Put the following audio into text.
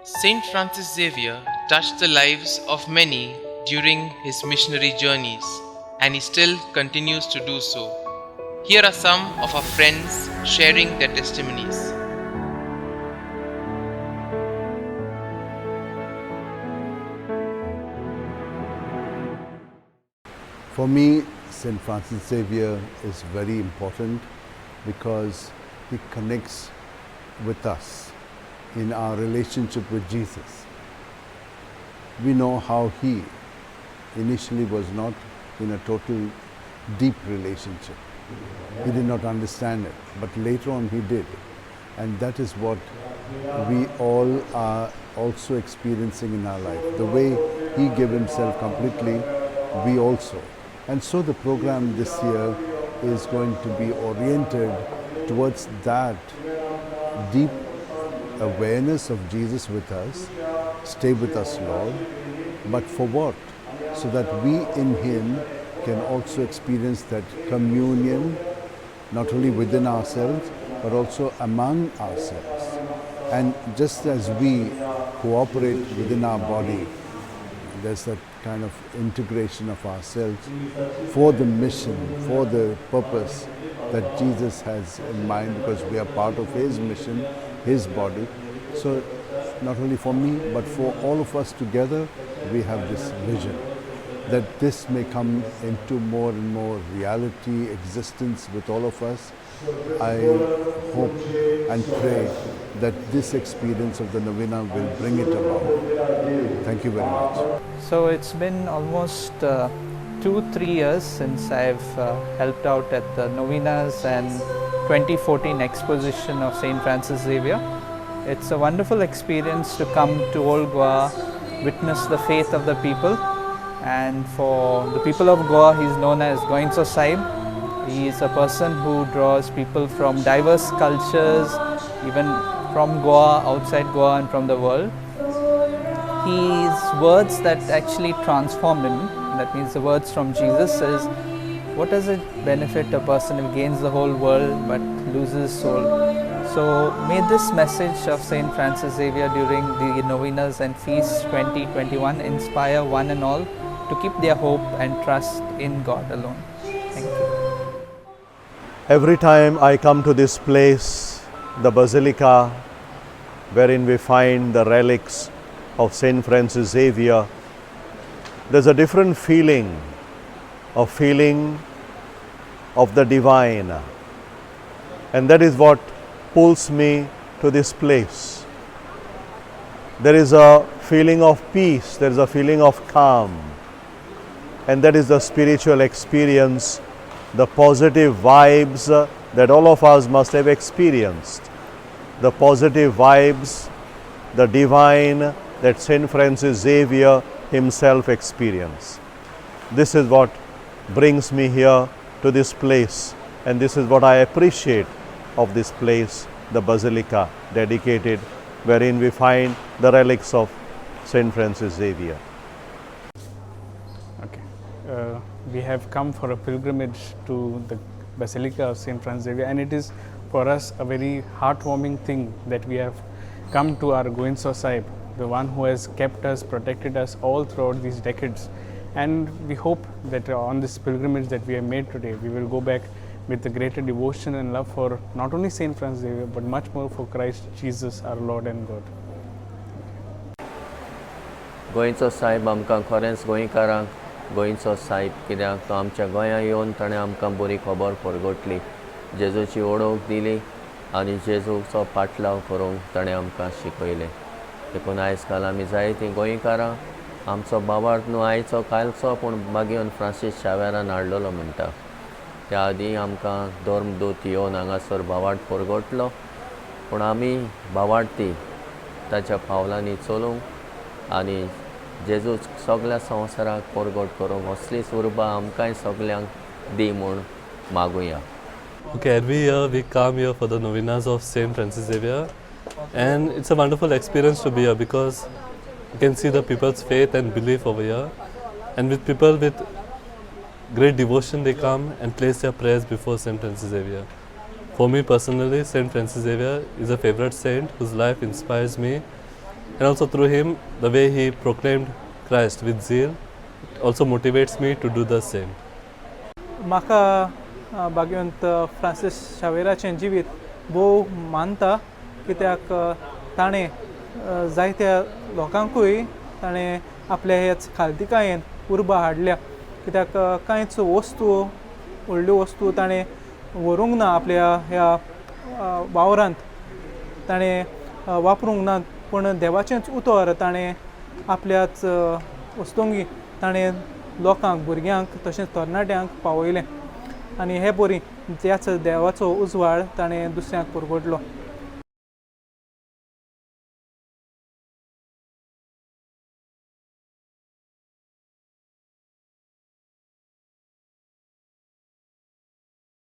Saint Francis Xavier touched the lives of many during his missionary journeys, and he still continues to do so. Here are some of our friends sharing their testimonies. For me, St. Francis Xavier is very important because he connects with us in our relationship with Jesus. We know how he initially was not in a total deep relationship. He did not understand it, but later on he did. And that is what we all are also experiencing in our life. The way he gave himself completely, we also. And so the program this year is going to be oriented towards that deep awareness of Jesus with us. Stay with us, Lord. But for what? So that we in him can also experience that communion, not only within ourselves, but also among ourselves. And just as we cooperate within our body, there's that kind of integration of ourselves for the mission, for the purpose that Jesus has in mind, because we are part of his mission, his body. So not only for me, but for all of us together, we have this vision that this may come into more and more reality, existence with all of us. I hope and pray that this experience of the novena will bring it about. Thank you very much. So it's been almost 2-3 years since I've helped out at the novenas and 2014 exposition of St. Francis Xavier. It's a wonderful experience to come to Old Goa, witness the faith of the people. And for the people of Goa, he's known as Goinso Sahib. He is a person who draws people from diverse cultures, even from Goa, outside Goa and from the world. His words that actually transformed him, that means the words from Jesus, is what does it benefit a person if he gains the whole world but loses his soul? So may this message of St. Francis Xavier during the novenas and feasts 2021 inspire one and all to keep their hope and trust in God alone. Thank you. Every time I come to this place, the Basilica, wherein we find the relics of St. Francis Xavier, there's a different feeling of the divine. And that is what pulls me to this place. There is a feeling of peace, there is a feeling of calm. And that is the spiritual experience, the positive vibes that all of us must have experienced. The positive vibes, the divine that St. Francis Xavier himself experienced. This is what brings me here to this place, and this is what I appreciate of this place, the Basilica dedicated, wherein we find the relics of St. Francis Xavier. We have come for a pilgrimage to the Basilica of St. Francis Xavier, and it is for us a very heartwarming thing that we have come to our Goinso Sahib, the one who has kept us, protected us all throughout these decades. And we hope that on this pilgrimage that we have made today, we will go back with a greater devotion and love for not only St. Francis Xavier, but much more for Christ Jesus, our Lord and God. गोंयचो साहेब आमकां खरेंच गोंयकारांक गोंयचो साहेब, कित्याक तो आमच्या गोंयांत येवन ताणें आमकां बरी खबर परगटली, जेजूची ओळख दिली आनी जेजूचो पाटलाव करूंक ताणें आमकां शिकयलें. देखून आयज काल आमी जायतीं गोंयकारां आमचो बाबार्थ न्हू आयचो कालचो पूण मागीर फ्रांसीस शावेरान हाडलेलो म्हणटा. त्या आदीं आमकां धर्मदूत येवन हांगासर बाबार्थ परगटलो, पूण आमी बाबार्थी ताच्या पावलांनी चलूंक आनी जेजू सगळ्या संवसाराक परगट करूंक असलीच उर्बा आमकांय सगल्यांक दी म्हूण मागुया. Okay, every year we come here for the novenas of St. Francis Xavier, and it's a wonderful experience to be here because you can see the people's faith and belief over here, and with people with great devotion they come and place their prayers before St. Francis Xavier. For me personally, St. Francis Xavier is a favorite saint whose life inspires me and also through him, the way he proclaimed Christ with zeal also motivates me to do the same. म्हाका भाग्यवंत Francis शावेराचें जिवीत भोव मानता, कित्याक ताणें जायत्या लोकांकूय ताणें आपल्या ह्याच खालतिकायेन उर्बा हाडल्या, कित्याक कांयच वस्तू व्हडल्यो वस्तू ताणें व्हरूंक ना आपल्या ह्या वावरांत, ताणें वापरूंक ना, पूण देवाचेंच उतर ताणें आपल्याच वस्तूंगी ताणें लोकांक, भुरग्यांक तशेंच तरणाट्यांक पावयलें, आनी हे बरी त्याच देवाचो उजवाड ताणें दुसऱ्यांक पुरगटलो.